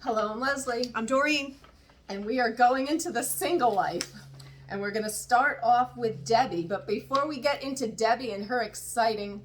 Hello, I'm Leslie. I'm Doreen. And we are going into the single life. And we're going to start off with Debbie. But before we get into Debbie and her exciting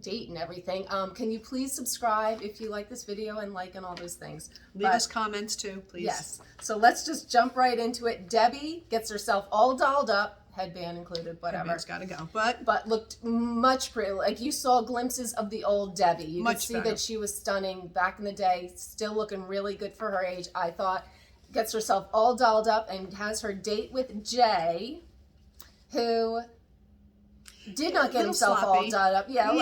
date and everything, can you please subscribe if you like this video and like and all those things. Leave us comments too, please. Yes. So let's just jump right into it. Debbie gets herself all dolled up. Headband included, whatever. Headband's got to go. But looked much pretty. Like you saw glimpses of the old Debbie. You could see that she was stunning back in the day, still looking really good for her age, I thought. Gets herself all dolled up and has her date with Jay, who did not get himself sloppy. all dolled up. Yeah,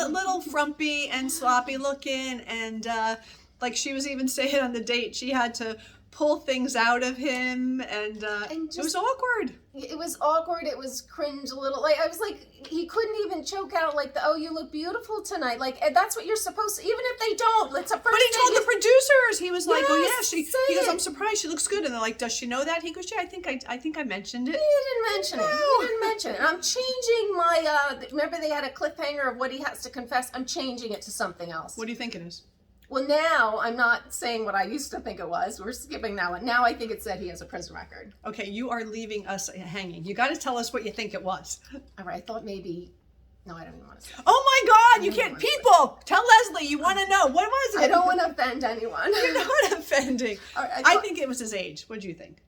little frumpy and sloppy looking. And like she was even saying on the date, she had to pull things out of him, and it was awkward. It was awkward. It was cringe a little. Like I was like, he couldn't even choke out like the "Oh, you look beautiful tonight." Like that's what you're supposed to. Even if they don't, it's a first. But he told the producers, he was like, yes, "Oh yeah, he goes, it. I'm surprised she looks good," and they're like, "Does she know that?" He goes, "Yeah, I think I mentioned it." He didn't mention it. He didn't mention it. I'm changing my. Remember they had a cliffhanger of what he has to confess. I'm changing it to something else. What do you think it is? Well, now I'm not saying what I used to think it was. We're skipping that one. Now I think it said he has a prison record. Okay, you are leaving us hanging. You got to tell us what you think it was. All right, I thought maybe. No, I don't even want to say. Oh my God! You can't. People, tell Leslie. You want to know what was it? I don't want to offend anyone. You're not offending. Right, I think it was his age. What do you think?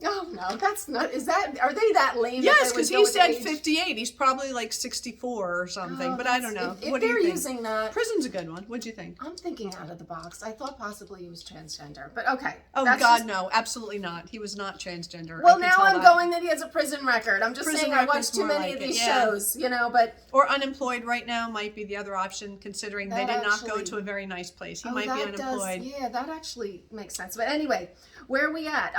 Oh no, that's not. Is that? Are they that lame? Yes, because he said 58. He's probably like 64 or something. Oh, but I don't know. If what do you they're think? using that, Prison's a good one. What do you think? I'm thinking out of the box. I thought possibly he was transgender, but okay. Oh God, no, absolutely not. He was not transgender. Well, now I'm going that he has a prison record. I'm just saying I watched too many of these shows, you know. But or unemployed right now might be the other option, considering they did not go to a very nice place. He might be unemployed. Yeah, that actually makes sense. But anyway, where are we at?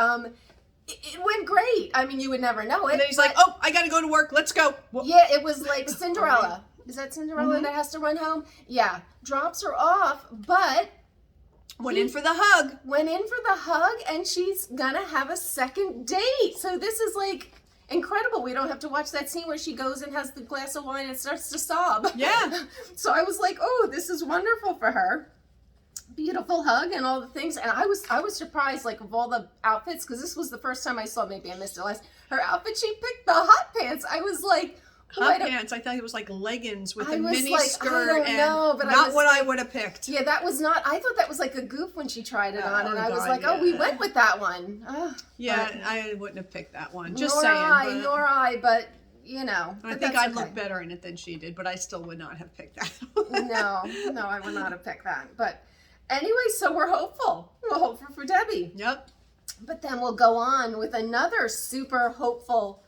It went great. I mean, you would never know it. And then he's like, "Oh, I got to go to work. Let's go." Well, yeah, it was like Cinderella. Is that Cinderella that has to run home? Yeah. Drops her off, but went in for the hug. Went in for the hug, and she's gonna have a second date. So this is like incredible. We don't have to watch that scene where she goes and has the glass of wine and starts to sob. Yeah. So I was like, oh, this is wonderful for her. Beautiful hug and all the things, and I was surprised, like, of all the outfits, because this was the first time I saw, maybe I missed it last, her outfit. She picked the hot pants. I was like, hot pants. I thought it was like leggings with a mini skirt. I don't know, but not what I would have picked. Yeah, that was not. I thought that was like a goof when she tried it on, and I was like, yeah. oh, we went with that one. Yeah, I wouldn't have picked that one. Just nor saying. Nor I, but you know. I think I'd look better in it than she did, but I still would not have picked that. No, I would not have picked that, but. Anyway, so we're hopeful. We're hopeful for Debbie. Yep. But then we'll go on with another super hopeful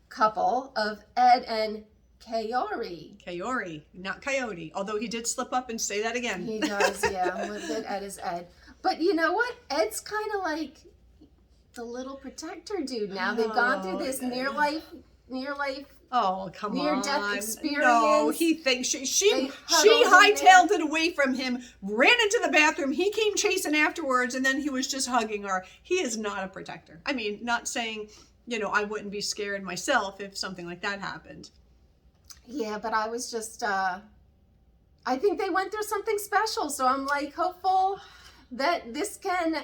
couple of Ed and Kaory. Kaory, not Coyote. Although he did slip up and say that again. He does, yeah. Ed is Ed. But you know what? Ed's kind of like the little protector dude now. They've gone through this near life. Oh, come on. Near-death experience. No, he thinks she hightailed it away from him, ran into the bathroom. He came chasing afterwards, and then he was just hugging her. He is not a protector. I mean, not saying, I wouldn't be scared myself if something like that happened. Yeah, but I was just, I think they went through something special. So I'm like hopeful that this can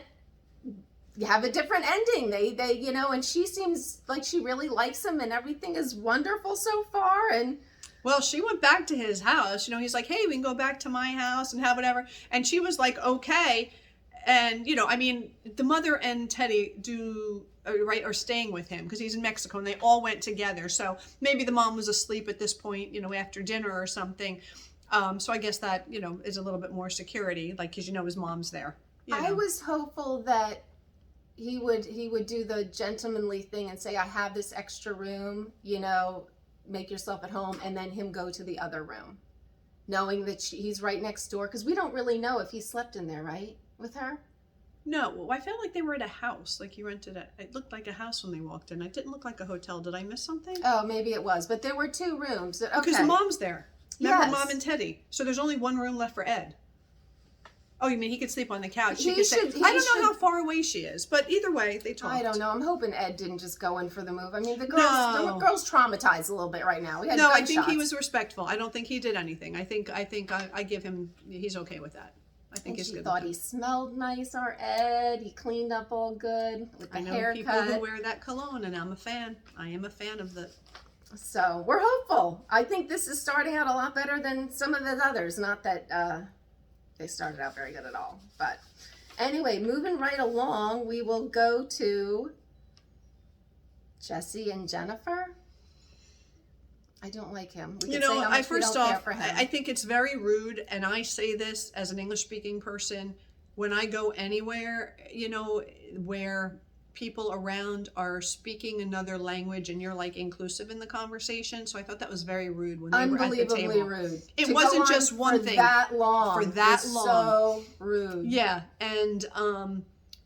have a different ending. They and she seems like she really likes him and everything is wonderful so far. And well, she went back to his house. He's like, hey, we can go back to my house and have whatever. And she was like, okay. And, I mean, the mother and Teddy are staying with him because he's in Mexico and they all went together. So maybe the mom was asleep at this point, after dinner or something. So I guess that, is a little bit more security, like, because his mom's there. I was hopeful that he would do the gentlemanly thing and say, I have this extra room, make yourself at home, and then him go to the other room, knowing that he's right next door, because we don't really know if he slept in there, right, with her? No, well, I felt like they were at a house, like you rented it looked like a house when they walked in. It didn't look like a hotel. Did I miss something? Oh, maybe it was, but there were 2 rooms. Okay. Because the mom's there. Remember, yes. Mom and Teddy. So there's only 1 room left for Ed. Oh, you mean he could sleep on the couch? I don't know how far away she is, but either way, they talked. I don't know. I'm hoping Ed didn't just go in for the move. I mean, the girl's traumatized a little bit right now. No, I think he was respectful. I don't think he did anything. I think I give him. He's okay with that. I think And he's she good. thought he smelled nice, our Ed. He cleaned up all good with the I know haircut. people who wear that cologne, and I'm a fan. I am a fan of the. So we're hopeful. I think this is starting out a lot better than some of the others. Not that they started out very good at all. But anyway, moving right along, we will go to Jesse and Jennifer. I don't like him. We You can say know, how much we first don't care off, for him. I think it's very rude, and I say this as an English-speaking person. When I go anywhere, you know, where people around are speaking another language and you're like inclusive in the conversation. So I thought that was very rude when they were at the Unbelievably table. rude. It To wasn't go on just one for thing. that long. For that was long. So rude. Yeah, and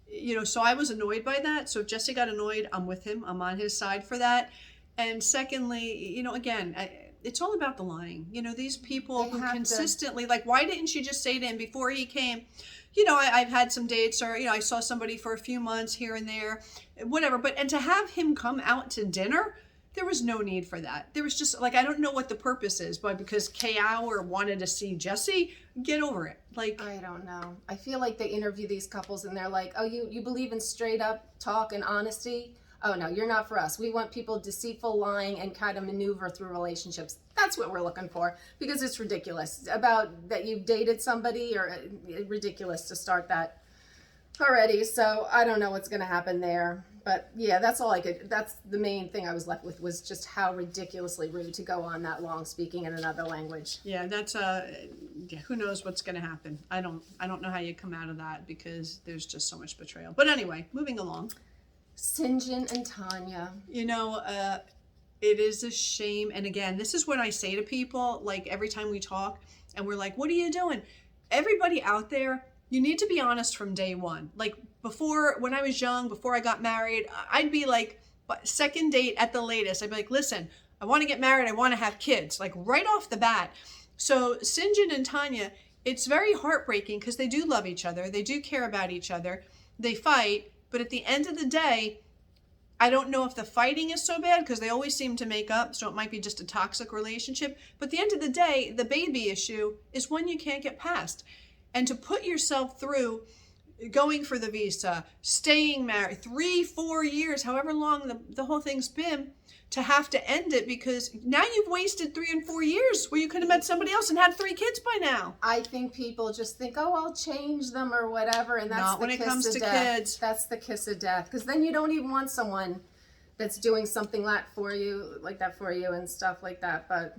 you know, so I was annoyed by that. So if Jesse got annoyed, I'm with him. I'm on his side for that. And secondly, you know, again, it's all about the lying. You know, these people They who have to- consistently, like, why didn't she just say to him before he came, you know, I've had some dates, or, you know, I saw somebody for a few months here and there, whatever. But, and to have him come out to dinner, there was no need for that. There was just, like, I don't know what the purpose is, but because Kaory wanted to see Jesse, get over it. Like, I don't know. I feel like they interview these couples and they're like, oh, you believe in straight up talk and honesty? Oh, no, you're not for us. We want people deceitful, lying, and kind of maneuver through relationships. That's what we're looking for, because it's ridiculous about that you've dated somebody, or ridiculous to start that already. So I don't know what's going to happen there. But yeah, that's the main thing I was left with, was just how ridiculously rude to go on that long speaking in another language. yeah, that's yeah, who knows what's going to happen. I don't know how you come out of that, because there's just so much betrayal. But anyway, moving along. Sinjin and Tanya. You know, it is a shame. And again, this is what I say to people, like, every time we talk and we're like, what are you doing? Everybody out there, you need to be honest from day one. Like, before, when I was young, before I got married, I'd be like, second date at the latest, I'd be like, listen, I want to get married. I want to have kids, like, right off the bat. So Sinjin and Tanya, it's very heartbreaking, because they do love each other. They do care about each other. They fight. But at the end of the day, I don't know if the fighting is so bad, because they always seem to make up, so it might be just a toxic relationship. But at the end of the day, the baby issue is one you can't get past. And to put yourself through going for the visa, staying married, 3-4 years, however long the whole thing's been, to have to end it, because now you've wasted 3 and 4 years where you could have met somebody else and had 3 kids by now. I think people just think, oh, I'll change them or whatever, and that's Not the when it kiss comes of to death. kids. That's the kiss of death, because then you don't even want someone that's doing something like that for you and stuff like that. But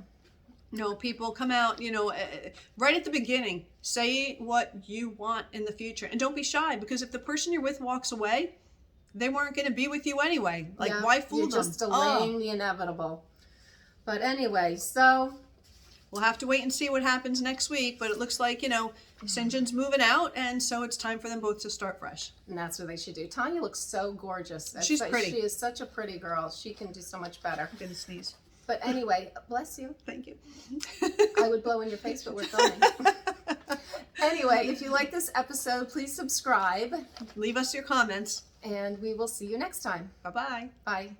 no, people come out, you know, right at the beginning, say what you want in the future, and don't be shy, because if the person you're with walks away, they weren't going to be with you anyway. Like, yeah, why fool you're them? just delaying the inevitable. But anyway, so We'll have to wait and see what happens next week, but it looks like, you know, Sinjin's moving out, and so it's time for them both to start fresh. and that's what they should do. Tanya looks so gorgeous. She's pretty. She is such a pretty girl. She can do so much better. I'm going to sneeze. But anyway, bless you. Thank you. I would blow in your face, but we're filming. Anyway, if you like this episode, please subscribe, Leave us your comments. and we will see you next time. Bye-bye. Bye.